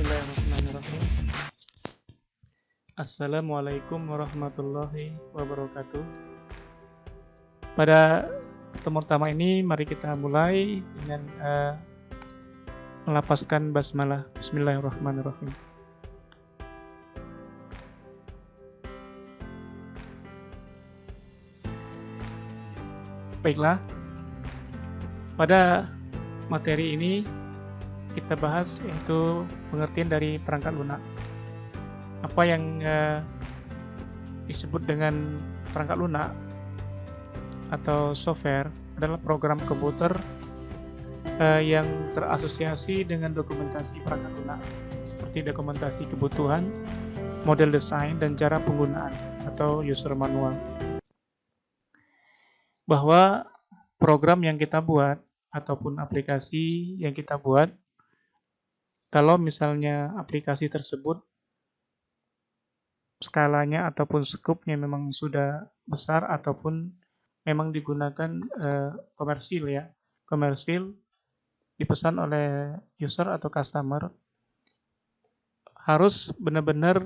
Bismillahirrahmanirrahim. Assalamualaikum warahmatullahi wabarakatuh. Pada pertemuan pertama ini, mari kita mulai dengan melafazkan basmalah. Bismillahirrahmanirrahim. Baiklah, pada materi ini kita bahas yaitu pengertian dari perangkat lunak. Apa yang disebut dengan perangkat lunak atau software adalah program komputer yang terasosiasi dengan dokumentasi perangkat lunak, seperti dokumentasi kebutuhan, model desain, dan cara penggunaan atau user manual. Bahwa program yang kita buat ataupun aplikasi yang kita buat, kalau misalnya aplikasi tersebut skalanya ataupun skupnya memang sudah besar ataupun memang digunakan komersil ya, komersil dipesan oleh user atau customer, harus benar-benar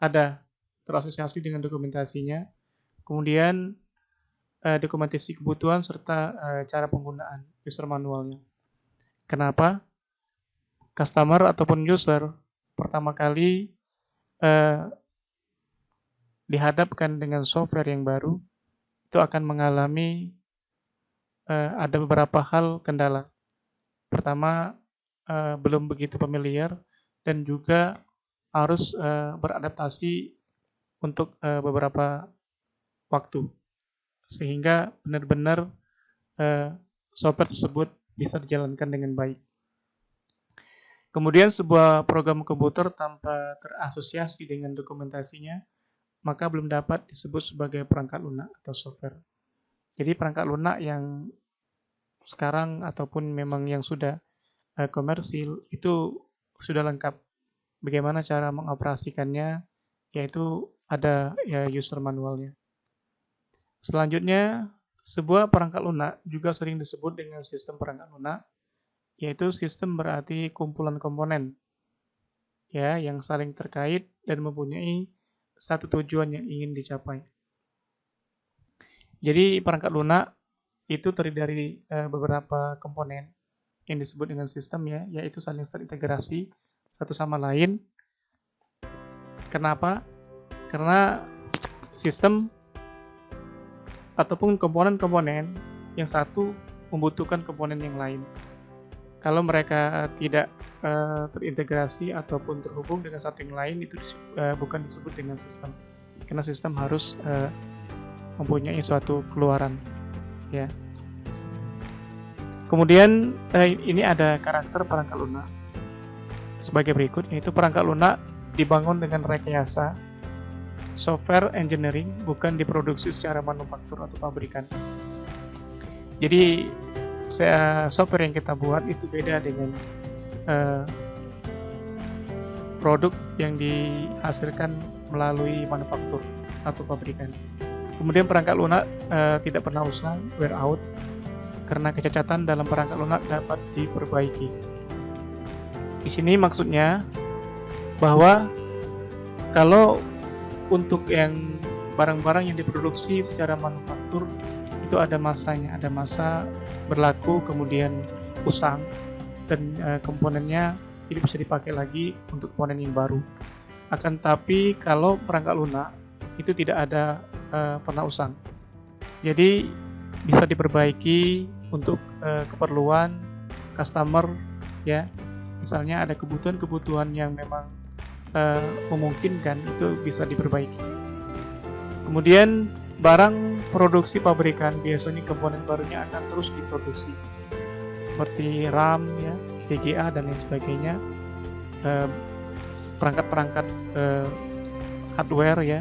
ada terasosiasi dengan dokumentasinya, kemudian dokumentasi kebutuhan serta cara penggunaan user manualnya. Kenapa? Customer ataupun user pertama kali dihadapkan dengan software yang baru, itu akan mengalami ada beberapa hal kendala. Pertama, belum begitu familiar dan juga harus beradaptasi untuk beberapa waktu, sehingga benar-benar software tersebut bisa dijalankan dengan baik. Kemudian sebuah program komputer tanpa terasosiasi dengan dokumentasinya, maka belum dapat disebut sebagai perangkat lunak atau software. Jadi perangkat lunak yang sekarang ataupun memang yang sudah komersil itu sudah lengkap. Bagaimana cara mengoperasikannya, yaitu ada ya user manualnya. Selanjutnya, sebuah perangkat lunak juga sering disebut dengan sistem perangkat lunak, yaitu sistem berarti kumpulan komponen ya yang saling terkait dan mempunyai satu tujuan yang ingin dicapai. Jadi perangkat lunak itu terdiri dari beberapa komponen yang disebut dengan sistem ya, yaitu saling terintegrasi satu sama lain. Kenapa? Karena sistem ataupun komponen-komponen yang satu membutuhkan komponen yang lain. Kalau mereka tidak terintegrasi ataupun terhubung dengan satu yang lain, itu bukan disebut dengan sistem. Karena sistem harus mempunyai suatu keluaran. Ya. Kemudian ini ada karakter perangkat lunak sebagai berikut, yaitu perangkat lunak dibangun dengan rekayasa software engineering, bukan diproduksi secara manufaktur atau pabrikan. Jadi software yang kita buat itu beda dengan produk yang dihasilkan melalui manufaktur atau pabrikan. Kemudian perangkat lunak tidak pernah usang, wear out, karena kecacatan dalam perangkat lunak dapat diperbaiki. Di sini maksudnya bahwa kalau untuk yang barang-barang yang diproduksi secara manufaktur itu ada masanya, ada masa berlaku kemudian usang dan komponennya tidak bisa dipakai lagi untuk komponen yang baru. Akan tapi kalau perangkat lunak itu tidak ada pernah usang, jadi bisa diperbaiki untuk keperluan customer ya. Misalnya ada kebutuhan-kebutuhan yang memang memungkinkan, itu bisa diperbaiki. Kemudian barang produksi pabrikan biasanya komponen barunya akan terus diproduksi, seperti RAM, ya, VGA dan lain sebagainya. Perangkat-perangkat hardware ya,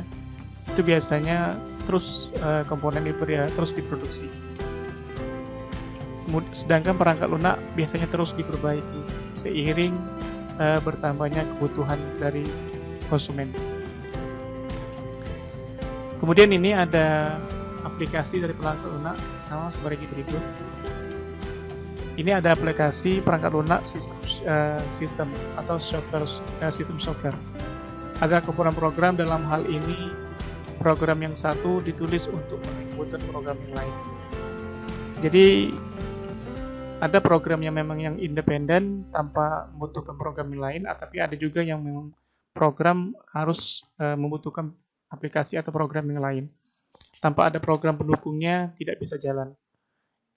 itu biasanya terus komponen itu ya terus diproduksi. Sedangkan perangkat lunak biasanya terus diperbaiki seiring bertambahnya kebutuhan dari konsumen. Kemudian ini ada aplikasi dari perangkat lunak sama sebagai berikut. Ini ada aplikasi perangkat lunak sistem atau sistem software. Ada kumpulan program, dalam hal ini program yang satu ditulis untuk mengikuti program yang lain. Jadi ada program yang memang yang independen tanpa membutuhkan program yang lain, tapi ada juga yang memang program harus membutuhkan aplikasi atau program yang lain. Tanpa ada program pendukungnya tidak bisa jalan.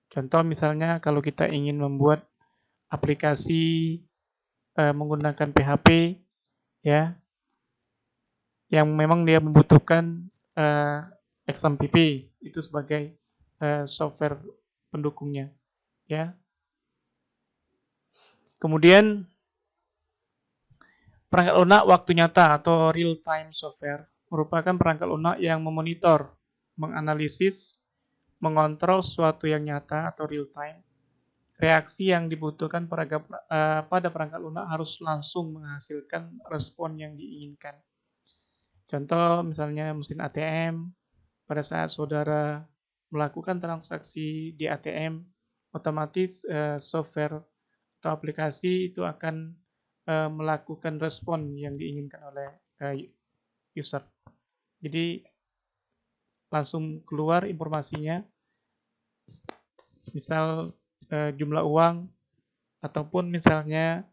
Contoh misalnya kalau kita ingin membuat aplikasi menggunakan PHP ya, yang memang dia membutuhkan XAMPP itu sebagai software pendukungnya ya. Kemudian perangkat lunak waktu nyata atau real time software merupakan perangkat lunak yang memonitor, menganalisis, mengontrol sesuatu yang nyata atau real time. Reaksi yang dibutuhkan pada perangkat lunak harus langsung menghasilkan respon yang diinginkan. Contoh misalnya mesin ATM, pada saat saudara melakukan transaksi di ATM, otomatis software atau aplikasi itu akan melakukan respon yang diinginkan oleh user. Jadi langsung keluar informasinya, misal jumlah uang ataupun misalnya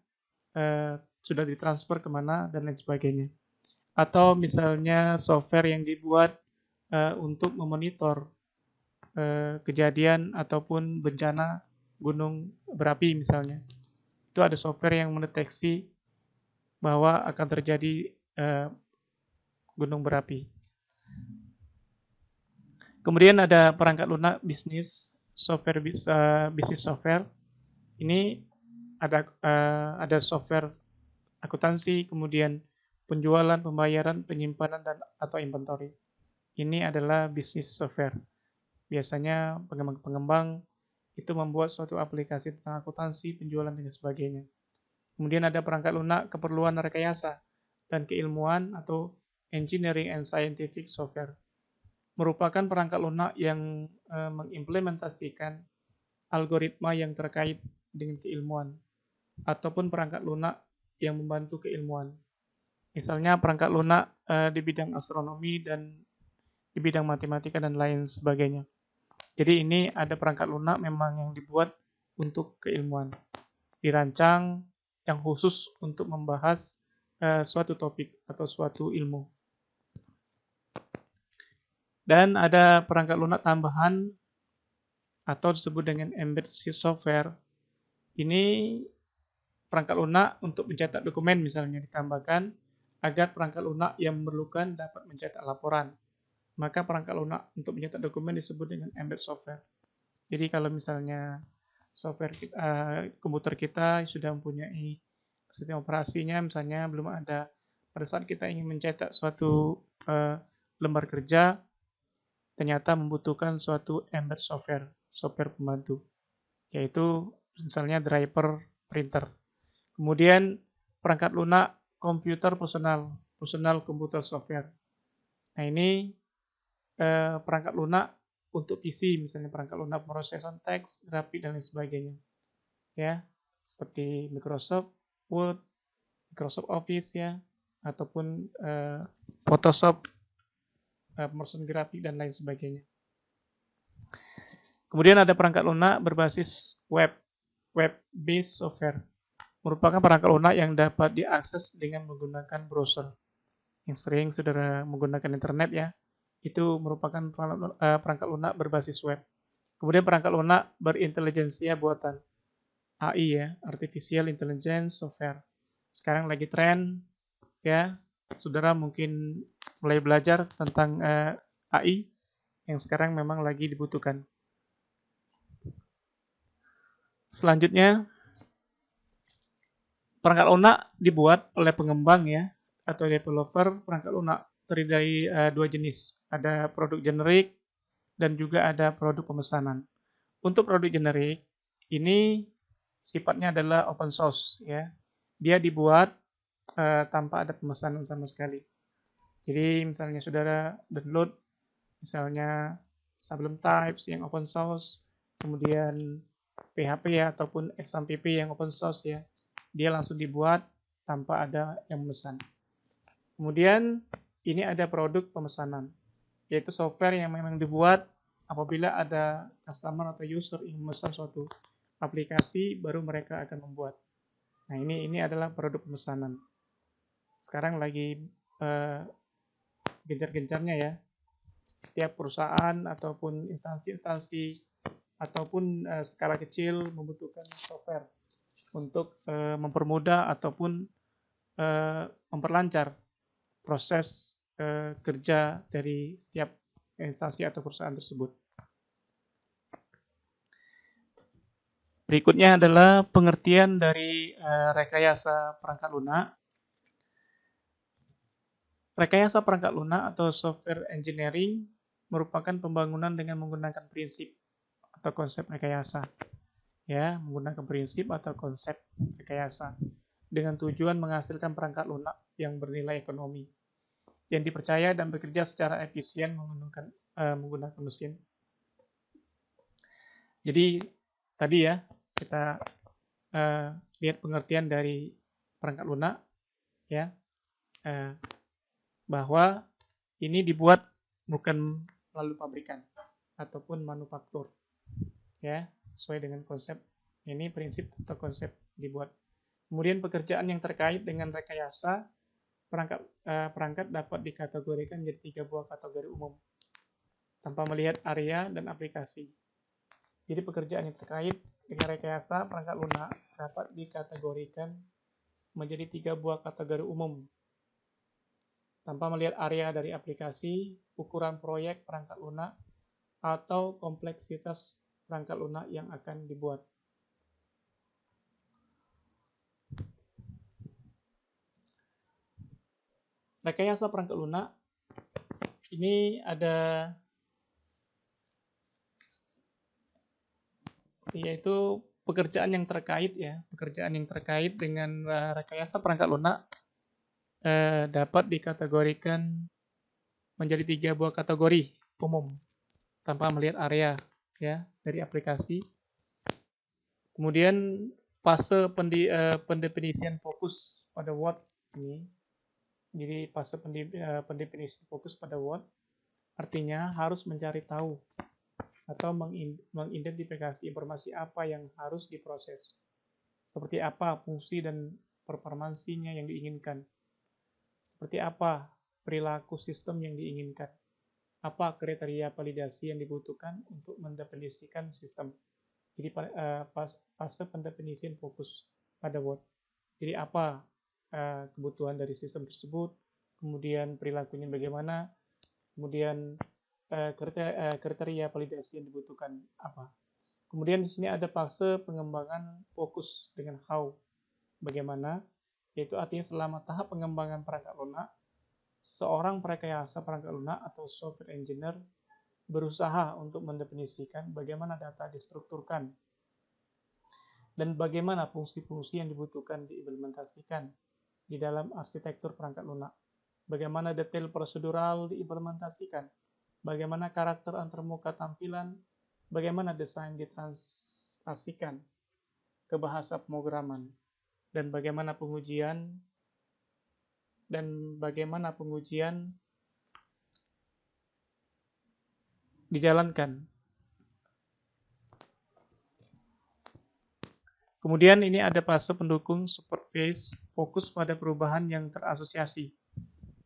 sudah ditransfer kemana dan lain sebagainya. Atau misalnya software yang dibuat untuk memonitor kejadian ataupun bencana gunung berapi misalnya. Itu ada software yang mendeteksi bahwa akan terjadi gunung berapi. Kemudian ada perangkat lunak bisnis software. Ini ada software akuntansi, kemudian penjualan, pembayaran, penyimpanan dan atau inventory. Ini adalah bisnis software. Biasanya pengembang itu membuat suatu aplikasi tentang akuntansi, penjualan dan sebagainya. Kemudian ada perangkat lunak keperluan rekayasa dan keilmuan atau engineering and scientific software. Merupakan perangkat lunak yang mengimplementasikan algoritma yang terkait dengan keilmuan ataupun perangkat lunak yang membantu keilmuan. Misalnya perangkat lunak di bidang astronomi dan di bidang matematika dan lain sebagainya. Jadi ini ada perangkat lunak memang yang dibuat untuk keilmuan. Dirancang yang khusus untuk membahas suatu topik atau suatu ilmu. Dan ada perangkat lunak tambahan atau disebut dengan embedded software. Ini perangkat lunak untuk mencetak dokumen misalnya ditambahkan agar perangkat lunak yang memerlukan dapat mencetak laporan. Maka perangkat lunak untuk mencetak dokumen disebut dengan embedded software. Jadi kalau misalnya software komputer kita sudah mempunyai sistem operasinya, misalnya belum ada, pada saat kita ingin mencetak suatu lembar kerja, ternyata membutuhkan suatu embedded software pembantu, yaitu misalnya driver printer. Kemudian perangkat lunak komputer personal computer software. Nah ini perangkat lunak untuk PC, misalnya perangkat lunak processing teks, grafik dan lain sebagainya. Ya, seperti Microsoft Word, Microsoft Office ya, ataupun Photoshop, motion grafik dan lain sebagainya. Kemudian ada perangkat lunak berbasis web-based software. Merupakan perangkat lunak yang dapat diakses dengan menggunakan browser. Yang sering saudara menggunakan internet ya, itu merupakan perangkat lunak berbasis web. Kemudian perangkat lunak berintelijensia buatan. AI ya, Artificial Intelligence Software. Sekarang lagi tren ya, saudara mungkin mulai belajar tentang AI yang sekarang memang lagi dibutuhkan. Selanjutnya, perangkat lunak dibuat oleh pengembang ya, atau developer. Perangkat lunak terdiri dari dua jenis, ada produk generik dan juga ada produk pemesanan. Untuk produk generik ini sifatnya adalah open source ya, dia dibuat tanpa ada pemesanan sama sekali. Jadi misalnya saudara download misalnya Sublime Types yang open source, kemudian PHP ya ataupun XAMPP yang open source ya. Dia langsung dibuat tanpa ada yang memesan. Kemudian ini ada produk pemesanan, yaitu software yang memang dibuat apabila ada customer atau user yang memesan suatu aplikasi baru mereka akan membuat. Nah, ini adalah produk pemesanan. Sekarang lagi gencar-gencarnya ya. Setiap perusahaan ataupun instansi-instansi ataupun skala kecil membutuhkan software untuk mempermudah ataupun memperlancar proses kerja dari setiap instansi atau perusahaan tersebut. Berikutnya adalah pengertian dari rekayasa perangkat lunak. Rekayasa perangkat lunak atau software engineering merupakan pembangunan dengan menggunakan prinsip atau konsep rekayasa. Ya, menggunakan prinsip atau konsep rekayasa dengan tujuan menghasilkan perangkat lunak yang bernilai ekonomi yang dipercaya dan bekerja secara efisien menggunakan mesin. Jadi tadi ya kita lihat pengertian dari perangkat lunak ya, bahwa ini dibuat bukan melalui pabrikan ataupun manufaktur ya, sesuai dengan konsep ini, prinsip atau konsep dibuat. Kemudian pekerjaan yang terkait dengan rekayasa perangkat dapat dikategorikan menjadi 3 buah kategori umum tanpa melihat area dan aplikasi. Jadi pekerjaan yang terkait dengan rekayasa perangkat lunak dapat dikategorikan menjadi 3 buah kategori umum tanpa melihat area dari aplikasi, ukuran proyek perangkat lunak, atau kompleksitas perangkat lunak yang akan dibuat. Rekayasa perangkat lunak ini ada yaitu pekerjaan yang terkait ya, pekerjaan yang terkait dengan rekayasa perangkat lunak dapat dikategorikan menjadi 3 buah kategori umum tanpa melihat area ya dari aplikasi. Kemudian fase pendefinisian fokus pada word ini. Jadi fase pendefinisian fokus pada word artinya harus mencari tahu atau mengidentifikasi informasi apa yang harus diproses. Seperti apa fungsi dan performansinya yang diinginkan. Seperti apa perilaku sistem yang diinginkan. Apa kriteria validasi yang dibutuhkan untuk mendefinisikan sistem. Jadi fase pendefinisian fokus pada word. Jadi apa kebutuhan dari sistem tersebut, kemudian perilakunya bagaimana, kemudian kriteria validasi yang dibutuhkan apa. Kemudian di sini ada fase pengembangan fokus dengan how, bagaimana, yaitu artinya selama tahap pengembangan perangkat lunak, seorang perekayasa perangkat lunak atau software engineer berusaha untuk mendefinisikan bagaimana data distrukturkan dan bagaimana fungsi-fungsi yang dibutuhkan diimplementasikan di dalam arsitektur perangkat lunak. Bagaimana detail prosedural diimplementasikan, bagaimana karakter antarmuka tampilan, bagaimana desain ditranslasikan ke bahasa pemrograman, dan bagaimana pengujian dijalankan. Kemudian ini ada fase pendukung support phase, fokus pada perubahan yang terasosiasi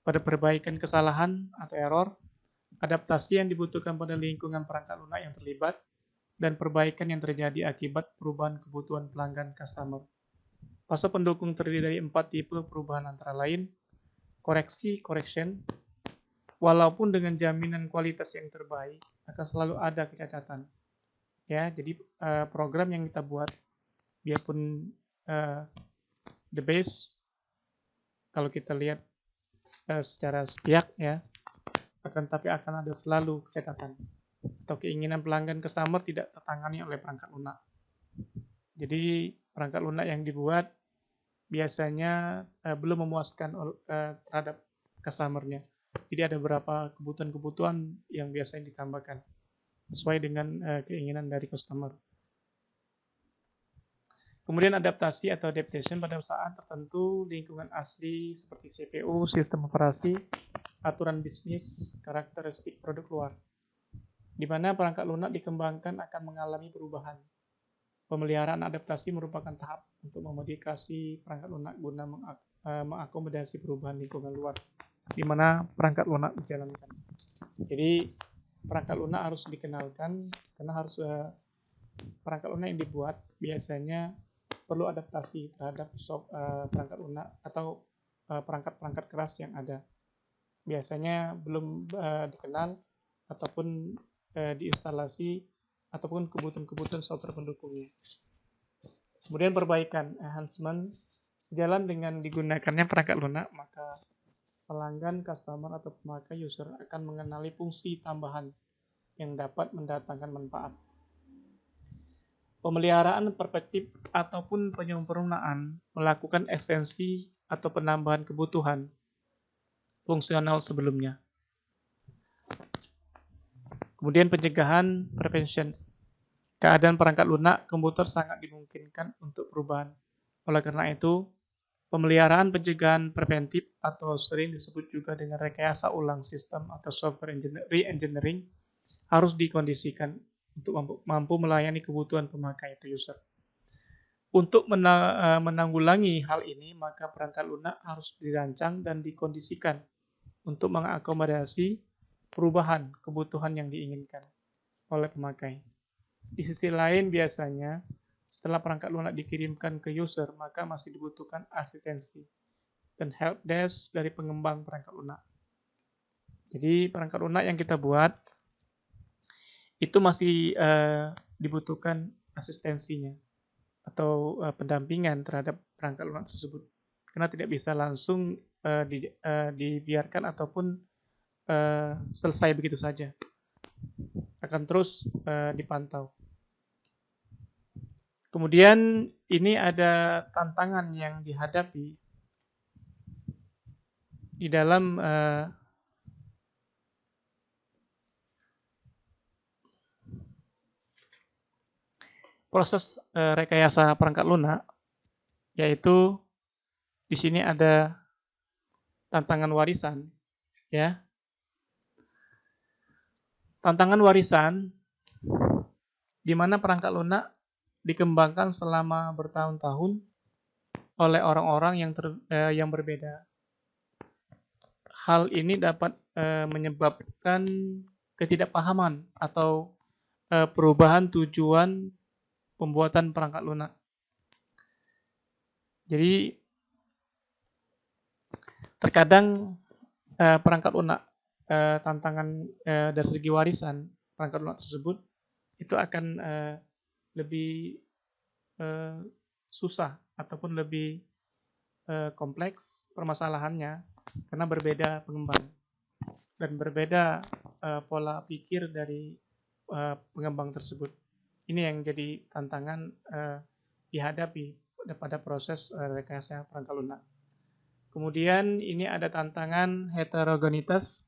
pada perbaikan kesalahan atau error, adaptasi yang dibutuhkan pada lingkungan perangkat lunak yang terlibat, dan perbaikan yang terjadi akibat perubahan kebutuhan pelanggan customer. Fase pendukung terdiri dari 4 tipe perubahan antara lain, koreksi, correction, walaupun dengan jaminan kualitas yang terbaik, akan selalu ada kecacatan. Ya, jadi program yang kita buat, biarpun the best, kalau kita lihat secara sepihak ya, tapi akan ada selalu kecacatan atau keinginan pelanggan customer tidak tertangani oleh perangkat lunak. Jadi perangkat lunak yang dibuat biasanya belum memuaskan terhadap customer-nya. Jadi ada beberapa kebutuhan-kebutuhan yang biasanya ditambahkan sesuai dengan keinginan dari customer. Kemudian adaptasi atau adaptation pada saat tertentu lingkungan asli seperti CPU, sistem operasi, aturan bisnis, karakteristik produk luar. Di mana perangkat lunak dikembangkan akan mengalami perubahan. Pemeliharaan adaptasi merupakan tahap untuk memodifikasi perangkat lunak guna mengakomodasi perubahan lingkungan luar, di mana perangkat lunak dijalankan. Jadi perangkat lunak harus dikenalkan karena harus perangkat lunak yang dibuat biasanya perlu adaptasi terhadap perangkat lunak atau perangkat-perangkat keras yang ada. Biasanya belum dikenal ataupun diinstalasi ataupun kebutuhan-kebutuhan software pendukungnya. Kemudian perbaikan, enhancement, sejalan dengan digunakannya perangkat lunak, maka pelanggan, customer, atau pemakai user akan mengenali fungsi tambahan yang dapat mendatangkan manfaat. Pemeliharaan perspektif ataupun penyempurnaan melakukan ekstensi atau penambahan kebutuhan fungsional sebelumnya. Kemudian pencegahan, prevention. Keadaan perangkat lunak komputer sangat dimungkinkan untuk perubahan. Oleh karena itu, pemeliharaan pencegahan preventif atau sering disebut juga dengan rekayasa ulang sistem atau software re-engineering harus dikondisikan untuk mampu melayani kebutuhan pemakai atau user. Untuk menanggulangi hal ini, maka perangkat lunak harus dirancang dan dikondisikan untuk mengakomodasi perubahan kebutuhan yang diinginkan oleh pemakai. Di sisi lain, biasanya setelah perangkat lunak dikirimkan ke user, maka masih dibutuhkan asistensi dan help desk dari pengembang perangkat lunak. Jadi perangkat lunak yang kita buat itu masih dibutuhkan asistensinya atau pendampingan terhadap perangkat lunak tersebut, karena tidak bisa langsung dibiarkan ataupun selesai begitu saja, akan terus dipantau. Kemudian ini ada tantangan yang dihadapi di dalam proses rekayasa perangkat lunak, yaitu di sini ada tantangan warisan, ya. Tantangan warisan di mana perangkat lunak dikembangkan selama bertahun-tahun oleh orang-orang yang berbeda. Hal ini dapat menyebabkan ketidakpahaman atau perubahan tujuan pembuatan perangkat lunak. Jadi terkadang perangkat lunak tantangan dari segi warisan perangkat lunak tersebut itu akan lebih susah ataupun lebih kompleks permasalahannya karena berbeda pengembang dan berbeda pola pikir dari pengembang tersebut. Ini yang jadi tantangan dihadapi pada proses rekayasa perangkat lunak. Kemudian ini ada tantangan heterogenitas,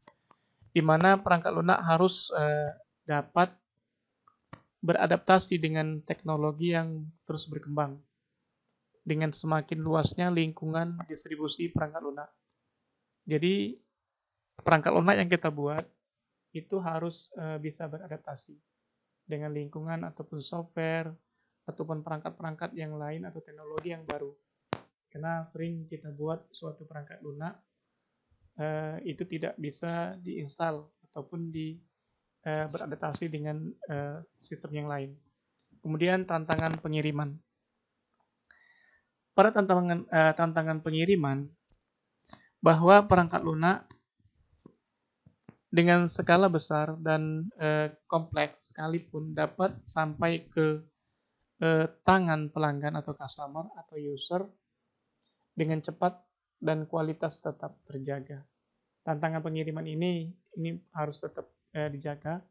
di mana perangkat lunak harus dapat beradaptasi dengan teknologi yang terus berkembang dengan semakin luasnya lingkungan distribusi perangkat lunak. Jadi perangkat lunak yang kita buat itu harus bisa beradaptasi dengan lingkungan ataupun software ataupun perangkat-perangkat yang lain atau teknologi yang baru. Karena sering kita buat suatu perangkat lunak itu tidak bisa diinstal ataupun beradaptasi dengan sistem yang lain. Kemudian tantangan pengiriman. Pada tantangan pengiriman, bahwa perangkat lunak dengan skala besar dan kompleks sekalipun dapat sampai ke tangan pelanggan atau customer atau user dengan cepat dan kualitas tetap terjaga. Tantangan pengiriman ini harus tetap dijaga,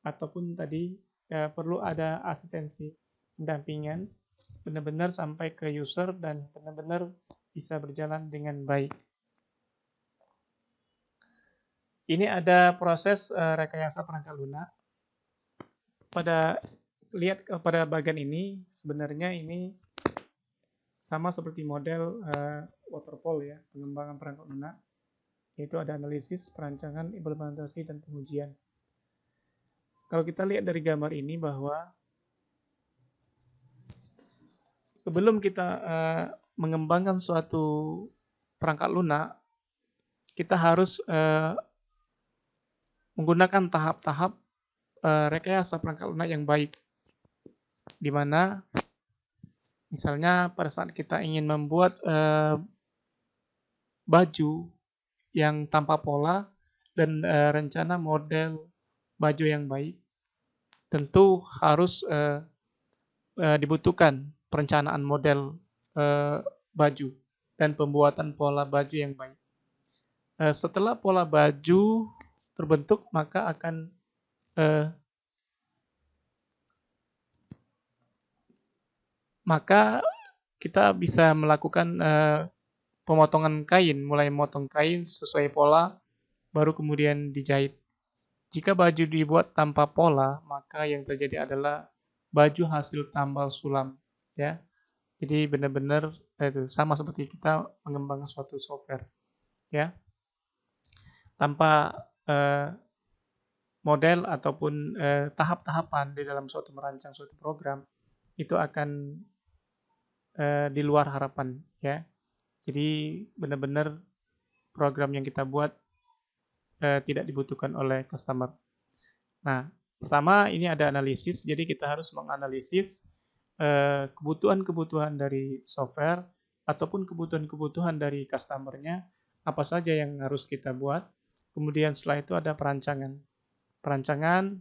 ataupun tadi perlu ada asistensi pendampingan benar-benar sampai ke user dan benar-benar bisa berjalan dengan baik. Ini ada proses rekayasa perangkat lunak. Pada bagian ini sebenarnya ini sama seperti model waterfall ya, pengembangan perangkat lunak, yaitu ada analisis, perancangan, implementasi, dan pengujian. Kalau kita lihat dari gambar ini bahwa sebelum kita mengembangkan suatu perangkat lunak, kita harus menggunakan tahap-tahap rekayasa perangkat lunak yang baik, di mana misalnya pada saat kita ingin membuat baju yang tanpa pola dan rencana model baju yang baik, tentu harus dibutuhkan perencanaan model baju dan pembuatan pola baju yang baik. Setelah pola baju terbentuk, maka kita bisa melakukan pemotongan kain, mulai memotong kain sesuai pola, baru kemudian dijahit. Jika baju dibuat tanpa pola, maka yang terjadi adalah baju hasil tambal sulam, ya. Jadi benar-benar itu sama seperti kita mengembangkan suatu software, ya. Tanpa model ataupun tahap-tahapan di dalam suatu merancang suatu program, itu akan di luar harapan, ya. Jadi benar-benar program yang kita buat tidak dibutuhkan oleh customer. Nah, pertama ini ada analisis, jadi kita harus menganalisis kebutuhan-kebutuhan dari software ataupun kebutuhan-kebutuhan dari customer-nya, apa saja yang harus kita buat. Kemudian setelah itu ada perancangan. Perancangan,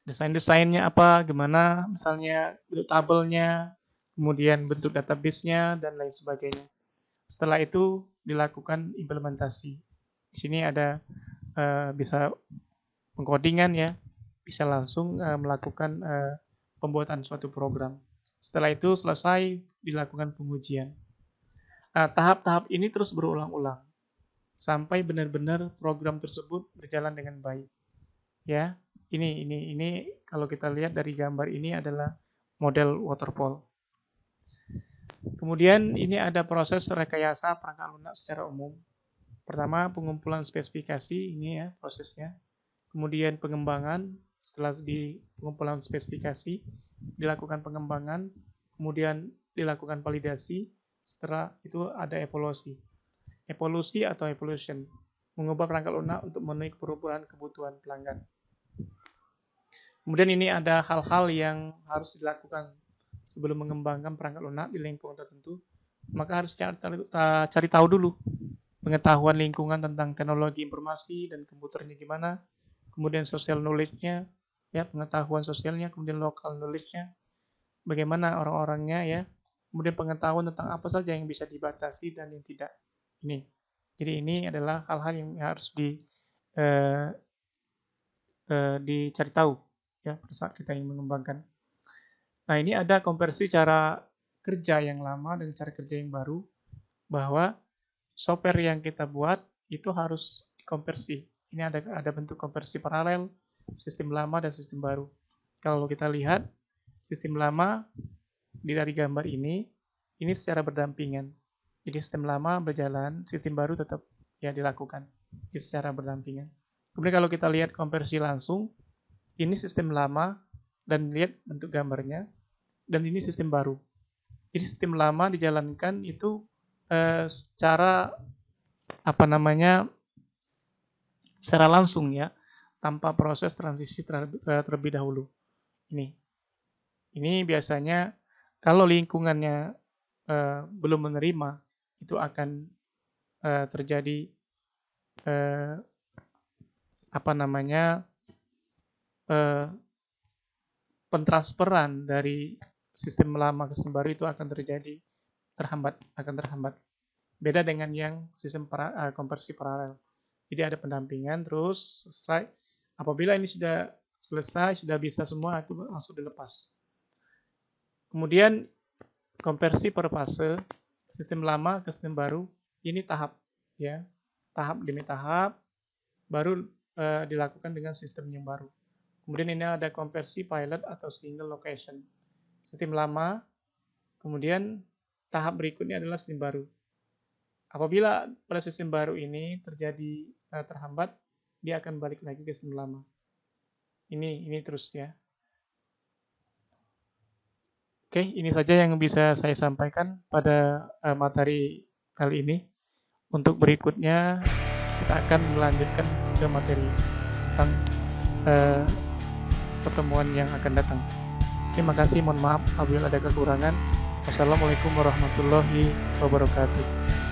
desain-desainnya apa, gimana, misalnya bentuk tabelnya, kemudian bentuk database-nya, dan lain sebagainya. Setelah itu dilakukan implementasi. Di sini ada bisa pengkodingan ya, bisa langsung melakukan pembuatan suatu program. Setelah itu selesai dilakukan pengujian. Nah, tahap-tahap ini terus berulang-ulang sampai benar-benar program tersebut berjalan dengan baik. Ya, ini kalau kita lihat dari gambar ini adalah model waterfall. Kemudian ini ada proses rekayasa perangkat lunak secara umum. Pertama, pengumpulan spesifikasi, ini ya prosesnya. Kemudian pengembangan, setelah di pengumpulan spesifikasi, dilakukan pengembangan, kemudian dilakukan validasi, setelah itu ada evolusi. Evolusi atau evolution, mengubah perangkat lunak untuk memenuhi perubahan kebutuhan pelanggan. Kemudian ini ada hal-hal yang harus dilakukan sebelum mengembangkan perangkat lunak di lingkungan tertentu, maka harus cari tahu dulu pengetahuan lingkungan tentang teknologi informasi dan komputernya gimana, kemudian social knowledge-nya, ya pengetahuan sosialnya, kemudian local knowledge-nya, bagaimana orang-orangnya ya, kemudian pengetahuan tentang apa saja yang bisa dibatasi dan yang tidak. Ini, jadi ini adalah hal-hal yang harus dicari tahu ya pada saat kita ingin mengembangkan. Nah ini ada konversi cara kerja yang lama dan cara kerja yang baru, bahwa software yang kita buat itu harus dikonversi. Ini ada bentuk konversi paralel, sistem lama dan sistem baru. Kalau kita lihat sistem lama dari gambar ini secara berdampingan. Jadi sistem lama berjalan, sistem baru tetap ya dilakukan secara berdampingan. Kemudian kalau kita lihat konversi langsung, ini sistem lama dan lihat bentuk gambarnya, dan ini sistem baru. Jadi sistem lama dijalankan itu secara secara langsung ya, tanpa proses transisi terlebih dahulu. Ini biasanya kalau lingkungannya belum menerima, itu akan terjadi pentransferan dari sistem lama ke sistem baru itu akan terhambat. Beda dengan yang sistem konversi paralel. Jadi ada pendampingan, terus apabila ini sudah selesai, sudah bisa semua, itu langsung dilepas. Kemudian konversi per fase, sistem lama ke sistem baru, ini tahap ya, tahap demi tahap, baru dilakukan dengan sistem yang baru. Kemudian ini ada konversi pilot atau single location. Sistem lama Kemudian tahap berikutnya adalah sistem baru. Apabila pada sistem baru ini terjadi terhambat, dia akan balik lagi ke sistem lama. Ini terus ya. Oke, ini saja yang bisa saya sampaikan pada materi kali ini. Untuk berikutnya kita akan melanjutkan ke materi tentang pertemuan yang akan datang. Terima kasih, mohon maaf apabila ada kekurangan. Wassalamualaikum warahmatullahi wabarakatuh.